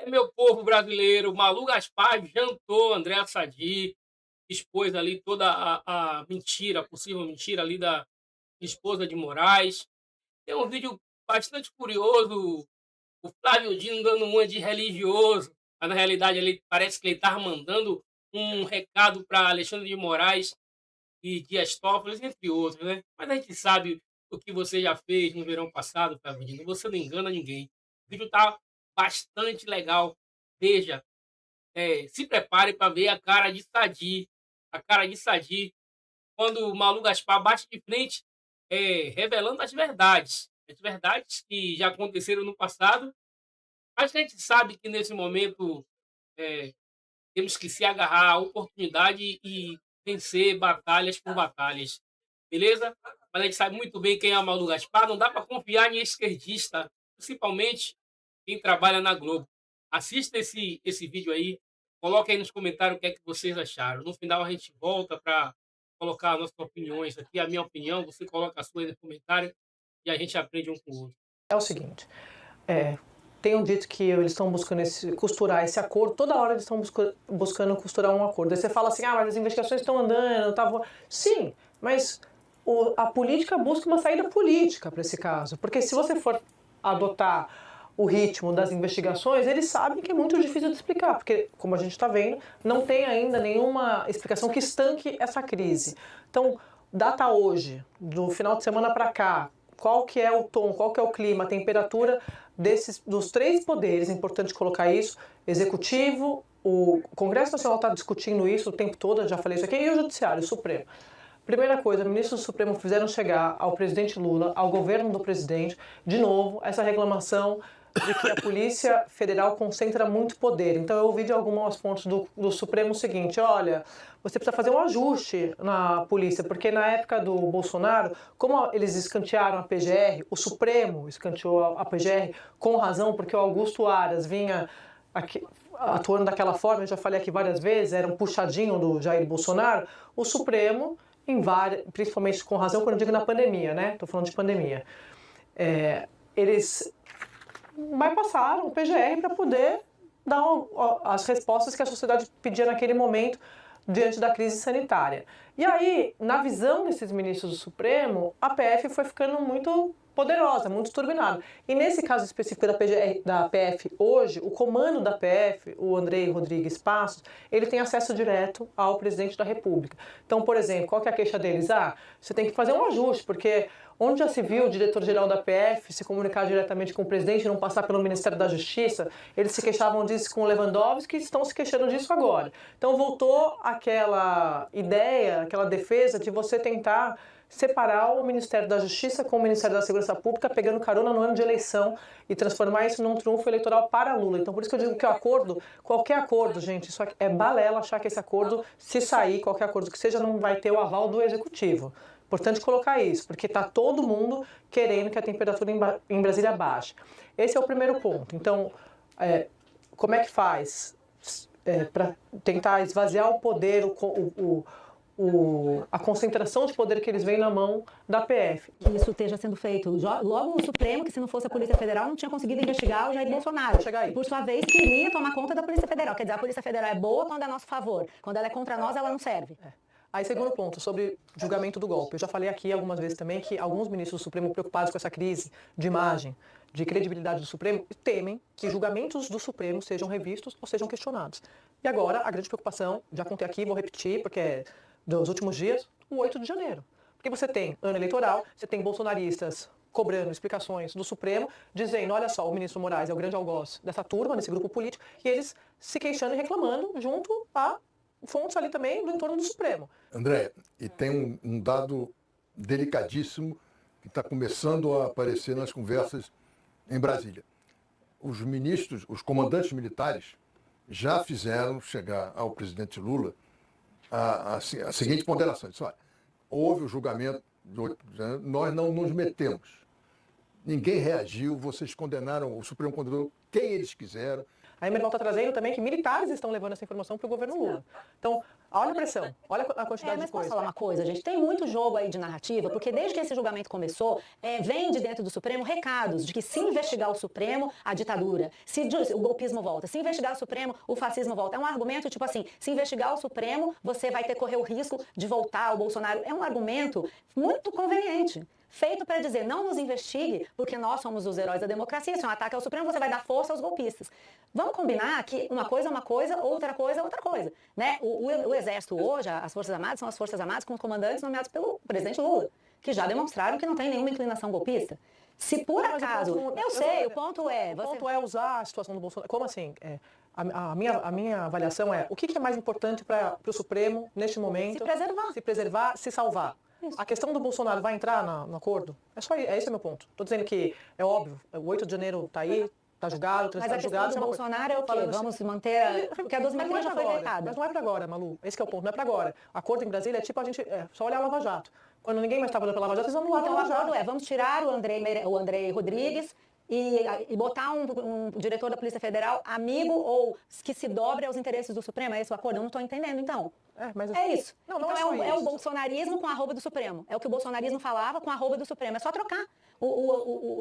Meu povo brasileiro, Malu Gaspar jantou Andréa Sadi, expôs ali toda a mentira, a possível mentira ali da esposa de Moraes. Tem um vídeo bastante curioso, o Flávio Dino dando uma de religioso, mas na realidade ele parece que ele estava mandando um recado para Alexandre de Moraes e Dias Toffoli, entre outros, né. Mas a gente sabe o que você já fez no verão passado, Flávio Dino, você não engana ninguém. O vídeo tá bastante legal, veja, se prepare para ver a cara de Sadi, a cara de Sadi, quando o Malu Gaspar bate de frente, revelando as verdades que já aconteceram no passado, mas a gente sabe que nesse momento, eh, temos que se agarrar à oportunidade e vencer batalhas por batalhas, beleza? Mas a gente sabe muito bem quem é a Malu Gaspar, não dá para confiar em esquerdista, principalmente quem trabalha na Globo. Assista esse vídeo aí, coloque aí nos comentários o que é que vocês acharam. No final a gente volta para colocar as nossas opiniões aqui, a minha opinião, você coloca a sua aí no comentário e a gente aprende um com o outro. É o seguinte, é, tenham dito que eles estão buscando costurar esse acordo, toda hora eles estão buscando costurar um acordo. Aí você fala assim, mas as investigações estão andando, tá... Sim, mas a política busca uma saída política para esse caso, porque se você for adotar o ritmo das investigações, eles sabem que é muito difícil de explicar, porque, como a gente está vendo, não tem ainda nenhuma explicação que estanque essa crise. Então, data hoje, do final de semana para cá, qual que é o tom, qual que é o clima, a temperatura dos três poderes, é importante colocar isso, executivo, o Congresso Nacional está discutindo isso o tempo todo, eu já falei isso aqui, e o Judiciário, o Supremo. Primeira coisa, ministros do Supremo fizeram chegar ao presidente Lula, ao governo do presidente, de novo, essa reclamação de que a Polícia Federal concentra muito poder. Então eu ouvi de algumas fontes do Supremo o seguinte, olha, você precisa fazer um ajuste na polícia, porque na época do Bolsonaro, como eles escantearam a PGR, o Supremo escanteou a PGR com razão, porque o Augusto Aras vinha aqui, atuando daquela forma, eu já falei aqui várias vezes, era um puxadinho do Jair Bolsonaro, o Supremo, principalmente com razão quando eu digo na pandemia, né? Estou falando de pandemia. Eles bypassaram o PGR para poder dar as respostas que a sociedade pedia naquele momento diante da crise sanitária. E aí, na visão desses ministros do Supremo, a PF foi ficando muito poderosa, muito turbinada. E nesse caso específico da PF hoje, o comando da PF, o Andrei Rodrigues Passos, ele tem acesso direto ao presidente da República. Então, por exemplo, qual que é a queixa deles? Você tem que fazer um ajuste, porque onde já se viu o diretor-geral da PF se comunicar diretamente com o presidente e não passar pelo Ministério da Justiça, eles se queixavam disso com o Lewandowski e estão se queixando disso agora. Então voltou aquela ideia, aquela defesa de você tentar separar o Ministério da Justiça com o Ministério da Segurança Pública, pegando carona no ano de eleição e transformar isso num triunfo eleitoral para Lula. Então por isso que eu digo que o acordo, qualquer acordo, gente, isso é balela achar que esse acordo, se sair, qualquer acordo que seja, não vai ter o aval do Executivo. Importante colocar isso, porque está todo mundo querendo que a temperatura em Brasília baixe. Esse é o primeiro ponto. Então, como é que faz para tentar esvaziar o poder, a concentração de poder que eles veem na mão da PF? Que isso esteja sendo feito. Logo o Supremo, que se não fosse a Polícia Federal, não tinha conseguido investigar o Jair Bolsonaro. E, por sua vez, queria tomar conta da Polícia Federal. Quer dizer, a Polícia Federal é boa quando é a nosso favor. Quando ela é contra nós, ela não serve. Aí, segundo ponto, sobre julgamento do golpe. Eu já falei aqui algumas vezes também que alguns ministros do Supremo, preocupados com essa crise de imagem, de credibilidade do Supremo, temem que julgamentos do Supremo sejam revistos ou sejam questionados. E agora, a grande preocupação, já contei aqui, vou repetir, porque é dos últimos dias, o 8 de janeiro. Porque você tem ano eleitoral, você tem bolsonaristas cobrando explicações do Supremo, dizendo, olha só, o ministro Moraes é o grande algoz dessa turma, desse grupo político, e eles se queixando e reclamando junto a fontes ali também do entorno do Supremo. André, e tem um dado delicadíssimo que está começando a aparecer nas conversas em Brasília. Os ministros, os comandantes militares, já fizeram chegar ao presidente Lula a seguinte ponderação. Disse, olha, houve o julgamento, nós não nos metemos. Ninguém reagiu, vocês condenaram, o Supremo condenou quem eles quiseram. A Emerval está trazendo também que militares estão levando essa informação para o governo Lula. Então, olha a pressão, olha a quantidade Mas de posso coisa. falar uma coisa, gente? Tem muito jogo aí de narrativa, porque desde que esse julgamento começou, vem de dentro do Supremo recados de que se investigar o Supremo, a ditadura, se o golpismo volta, se investigar o Supremo, o fascismo volta. É um argumento tipo assim, se investigar o Supremo, você vai correr o risco de voltar ao Bolsonaro. É um argumento muito conveniente. Feito para dizer, não nos investigue, porque nós somos os heróis da democracia. Se é um ataque ao Supremo, você vai dar força aos golpistas. Vamos combinar que uma coisa é uma coisa, outra coisa é outra coisa. Né? O Exército hoje, as Forças Armadas, são as Forças Armadas com os comandantes nomeados pelo presidente Lula, que já demonstraram que não tem nenhuma inclinação golpista. Se por acaso... O ponto é... O ponto é usar a situação do Bolsonaro. Como assim? A minha avaliação é, o que é mais importante para o Supremo, neste momento? Se preservar, se salvar. A questão do Bolsonaro vai entrar no acordo? Esse é o meu ponto. Estou dizendo que é óbvio, o 8 de janeiro está aí, está julgado, mas a questão do Bolsonaro é o quê? Vamos manter... Porque a 2003 já foi deitada. Mas não é para agora, Malu. Esse que é o ponto, não é para agora. O acordo em Brasília é tipo a gente... só olhar a Lava Jato. Quando ninguém mais estava olhando para a Lava Jato, eles vão anular a Lava Jato. Então o acordo vamos tirar o Andrei Rodrigues e botar um diretor da Polícia Federal amigo ou que se dobre aos interesses do Supremo. É esse o acordo? Eu não estou entendendo, então. É isso. Não então é o bolsonarismo com a arroba do Supremo. É o que o bolsonarismo falava com a arroba do Supremo. É só trocar.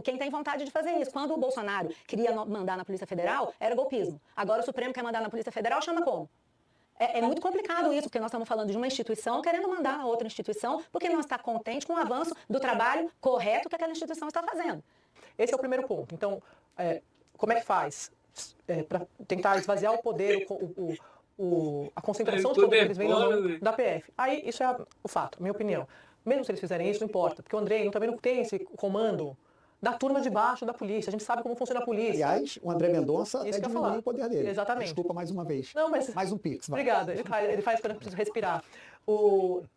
Quem tem vontade de fazer isso. Quando o Bolsonaro queria mandar na Polícia Federal, era golpismo. Agora o Supremo quer mandar na Polícia Federal, chama como? É muito complicado isso, porque nós estamos falando de uma instituição querendo mandar a outra instituição porque não está contente com o avanço do trabalho correto que aquela instituição está fazendo. Esse é o primeiro ponto. Então, como é que faz para tentar esvaziar o poder, a concentração de poder que eles vêm da PF? Aí, isso é o fato, minha opinião. Mesmo se eles fizerem isso, não importa, porque o Andrei também não tem esse comando da turma de baixo da polícia. A gente sabe como funciona a polícia. Aliás, o André Mendonça diminuiu o poder dele. Exatamente. Desculpa mais uma vez. Não, mas... Mais um pix. Obrigada. Ele faz quando eu preciso respirar.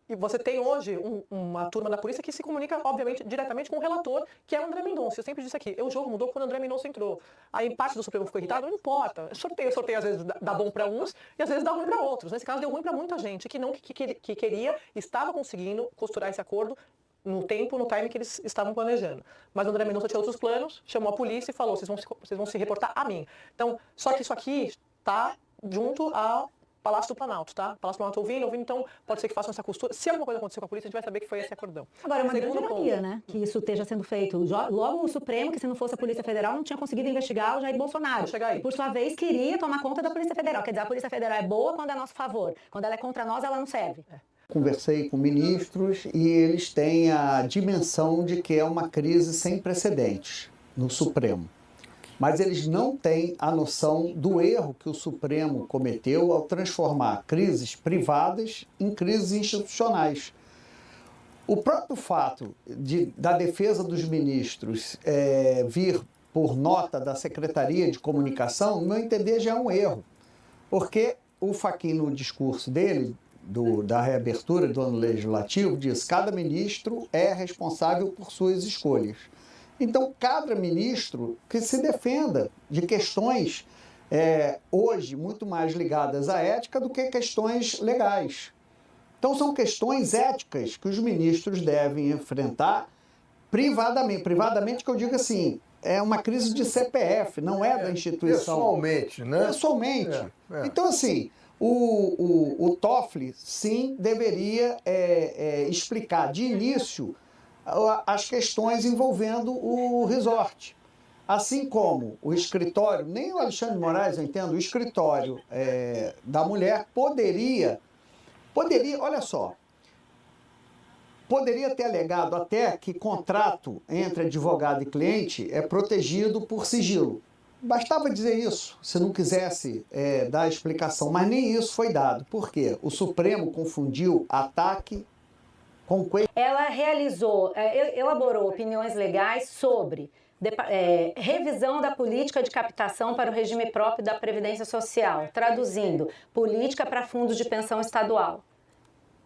E você tem hoje uma turma da polícia que se comunica, obviamente, diretamente com o relator, que é o André Mendonça. Eu sempre disse aqui, o jogo mudou quando o André Mendonça entrou. Aí parte do Supremo ficou irritado, não importa. Sorteio às vezes dá bom para uns e às vezes dá ruim para outros. Nesse caso deu ruim para muita gente que queria, estava conseguindo costurar esse acordo no time que eles estavam planejando. Mas o André Mendonça tinha outros planos, chamou a polícia e falou, vocês vão se reportar a mim. Então, só que isso aqui está junto ao Palácio do Planalto, tá? O Palácio do Planalto ouvindo, então pode ser que façam essa costura. Se alguma coisa acontecer com a polícia, a gente vai saber que foi esse acordão. Agora, é uma grande ironia, né? Que isso esteja sendo feito. Logo o Supremo, que se não fosse a Polícia Federal, não tinha conseguido investigar o Jair Bolsonaro. E, por sua vez, queria tomar conta da Polícia Federal. Quer dizer, a Polícia Federal é boa quando é a nosso favor. Quando ela é contra nós, ela não serve. Conversei com ministros e eles têm a dimensão de que é uma crise sem precedentes no Supremo. Mas eles não têm a noção do erro que o Supremo cometeu ao transformar crises privadas em crises institucionais. O próprio fato da defesa dos ministros vir por nota da Secretaria de Comunicação, no meu entender, já é um erro. Porque o Fachin, no discurso dele, da reabertura do ano legislativo, diz que cada ministro é responsável por suas escolhas. Então, cada ministro que se defenda de questões, hoje, muito mais ligadas à ética do que questões legais. Então, são questões éticas que os ministros devem enfrentar privadamente. Privadamente, que eu digo assim, é uma crise de CPF, não é da instituição. Pessoalmente, né? Pessoalmente. Então, assim, o Toffoli, sim, deveria explicar de início as questões envolvendo o resort. Assim como o escritório, nem o Alexandre de Moraes, eu entendo, o escritório da mulher poderia, olha só, poderia ter alegado até que contrato entre advogado e cliente é protegido por sigilo. Bastava dizer isso, se não quisesse dar a explicação, mas nem isso foi dado. Por quê? O Supremo confundiu ataque com... Ela elaborou opiniões legais sobre revisão da política de captação para o regime próprio da Previdência Social, traduzindo, política para fundos de pensão estadual.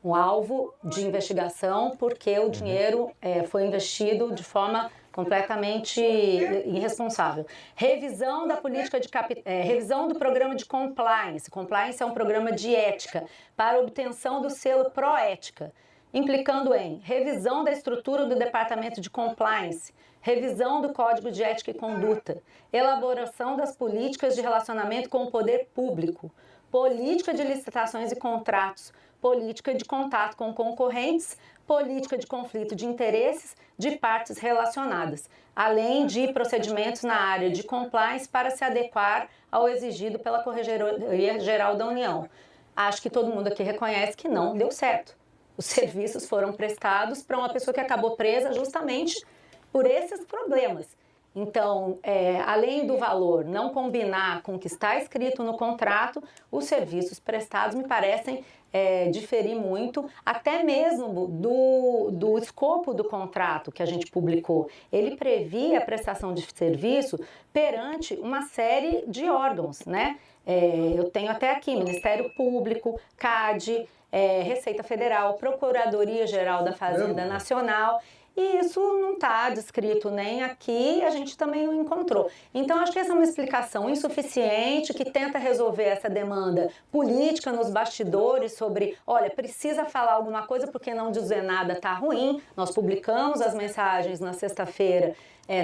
Um alvo de investigação porque o dinheiro foi investido de forma completamente irresponsável. Revisão da política revisão do programa de compliance. Compliance é um programa de ética para obtenção do selo Proética, implicando em revisão da estrutura do Departamento de Compliance, revisão do Código de Ética e Conduta, elaboração das políticas de relacionamento com o poder público, política de licitações e contratos, política de contato com concorrentes, política de conflito de interesses de partes relacionadas, além de procedimentos na área de compliance para se adequar ao exigido pela Corregedoria Geral da União. Acho que todo mundo aqui reconhece que não deu certo. Os serviços foram prestados para uma pessoa que acabou presa justamente por esses problemas. Então, além do valor não combinar com o que está escrito no contrato, os serviços prestados me parecem diferir muito, até mesmo do escopo do contrato que a gente publicou. Ele previa a prestação de serviço perante uma série de órgãos, né? Eu tenho até aqui Ministério Público, CAD, Receita Federal, Procuradoria-Geral da Fazenda Nacional. E isso não está descrito nem aqui, a gente também não encontrou. Então, acho que essa é uma explicação insuficiente que tenta resolver essa demanda política nos bastidores sobre, olha, precisa falar alguma coisa porque não dizer nada está ruim. Nós publicamos as mensagens na sexta-feira,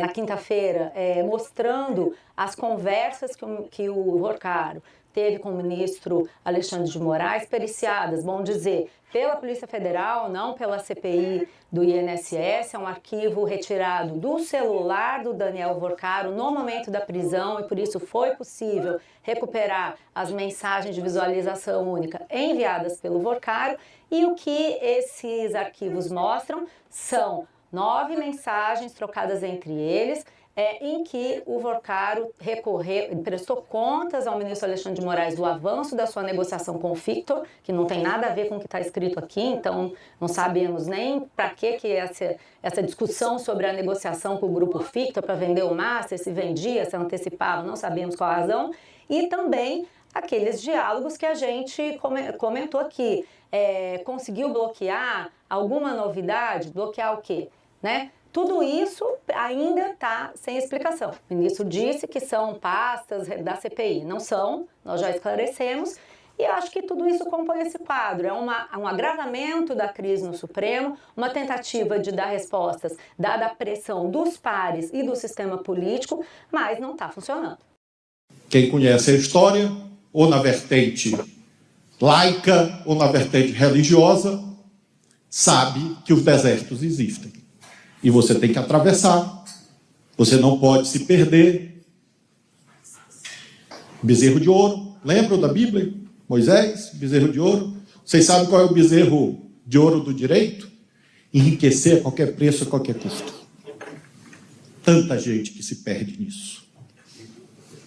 na quinta-feira, mostrando as conversas que o Porcaro teve com o ministro Alexandre de Moraes, periciadas, bom dizer, pela Polícia Federal, não pela CPI do INSS, é um arquivo retirado do celular do Daniel Porcaro no momento da prisão e por isso foi possível recuperar as mensagens de visualização única enviadas pelo Porcaro e o que esses arquivos mostram são 9 mensagens trocadas entre eles, em que o Porcaro prestou contas ao ministro Alexandre de Moraes do avanço da sua negociação com o Fictor, que não tem nada a ver com o que está escrito aqui, então não sabemos nem para que essa discussão sobre a negociação com o grupo Fictor para vender o Master, se vendia, se antecipava, não sabemos qual a razão, e também aqueles diálogos que a gente comentou aqui. Conseguiu bloquear alguma novidade? Bloquear o quê? Né? Tudo isso ainda está sem explicação. O ministro disse que são pastas da CPI. Não são, nós já esclarecemos. E acho que tudo isso compõe esse quadro. É um agravamento da crise no Supremo, uma tentativa de dar respostas, dada a pressão dos pares e do sistema político, mas não está funcionando. Quem conhece a história, ou na vertente laica, ou na vertente religiosa, sabe que os desertos existem. E você tem que atravessar, você não pode se perder. Bezerro de ouro, lembram da Bíblia? Moisés, bezerro de ouro. Vocês sabem qual é o bezerro de ouro do direito? Enriquecer a qualquer preço, a qualquer custo. Tanta gente que se perde nisso.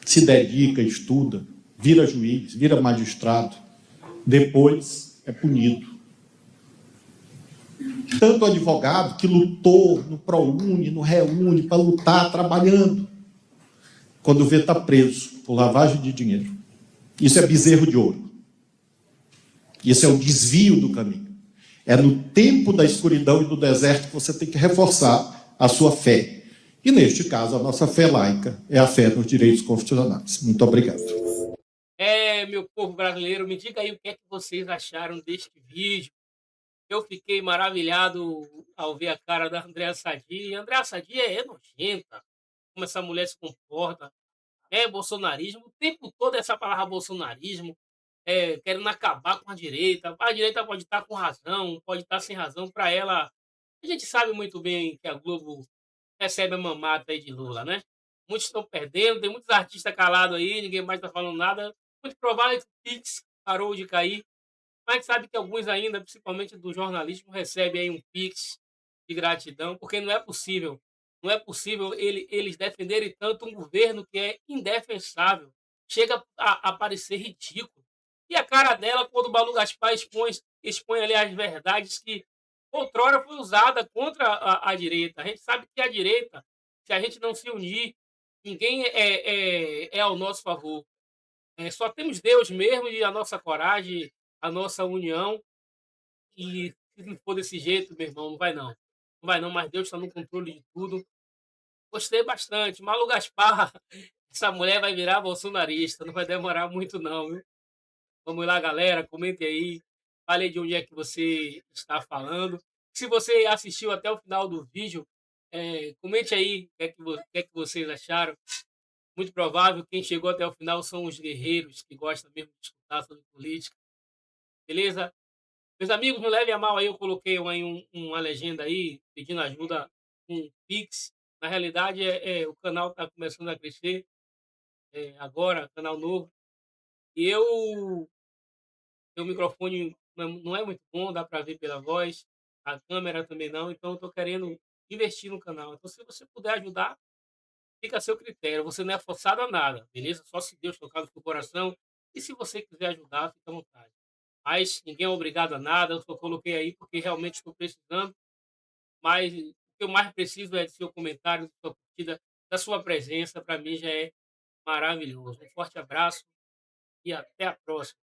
Se dedica, estuda, vira juiz, vira magistrado, depois é punido. Tanto advogado que lutou no ProUni, no Reúne, para lutar, trabalhando, quando vê está preso por lavagem de dinheiro. Isso é bezerro de ouro. Isso é o desvio do caminho. É no tempo da escuridão e do deserto que você tem que reforçar a sua fé. E, neste caso, a nossa fé laica é a fé nos direitos constitucionais. Muito obrigado. Meu povo brasileiro, me diga aí o que é que vocês acharam deste vídeo. Eu fiquei maravilhado ao ver a cara da Andréa Sadi. A Andréa Sadi é nojenta, como essa mulher se comporta. É bolsonarismo, o tempo todo essa palavra bolsonarismo, querendo acabar com a direita. A direita pode estar com razão, pode estar sem razão. Para ela, a gente sabe muito bem que a Globo recebe a mamata aí de Lula, né? Muitos estão perdendo, tem muitos artistas calados aí, ninguém mais está falando nada. Muito provável que o Pix parou de cair. Mas sabe que alguns ainda, principalmente do jornalismo, recebem aí um Pix de gratidão, porque não é possível eles defenderem tanto um governo que é indefensável. Chega a parecer ridículo. E a cara dela, quando o Balu Gaspar expõe ali as verdades que outrora foi usada contra a direita. A gente sabe que a direita, se a gente não se unir, ninguém é ao nosso favor. Só temos Deus mesmo e a nossa coragem, a nossa união. E se não for desse jeito, meu irmão, não vai não. Não vai não, mas Deus está no controle de tudo. Gostei bastante. Malu Gaspar, essa mulher vai virar bolsonarista. Não vai demorar muito não, viu? Vamos lá, galera. Comente aí. Fale de onde é que você está falando. Se você assistiu até o final do vídeo, Comente aí o que é que vocês acharam. Muito provável, quem chegou até o final são os guerreiros que gostam mesmo de escutar sobre política, beleza? Meus amigos, não levem a mal aí, eu coloquei uma legenda aí, pedindo ajuda com Pix. Na realidade, o canal está começando a crescer, agora, canal novo. E meu microfone não é muito bom, dá para ver pela voz, a câmera também não, então eu estou querendo investir no canal. Então, se você puder ajudar, fica a seu critério, você não é forçado a nada, beleza? Só se Deus tocar no seu coração. E se você quiser ajudar, fica à vontade. Mas ninguém é obrigado a nada, eu só coloquei aí porque realmente estou precisando. Mas o que eu mais preciso é do seu comentário, da sua curtida, da sua presença. Para mim já é maravilhoso. Um forte abraço e até a próxima.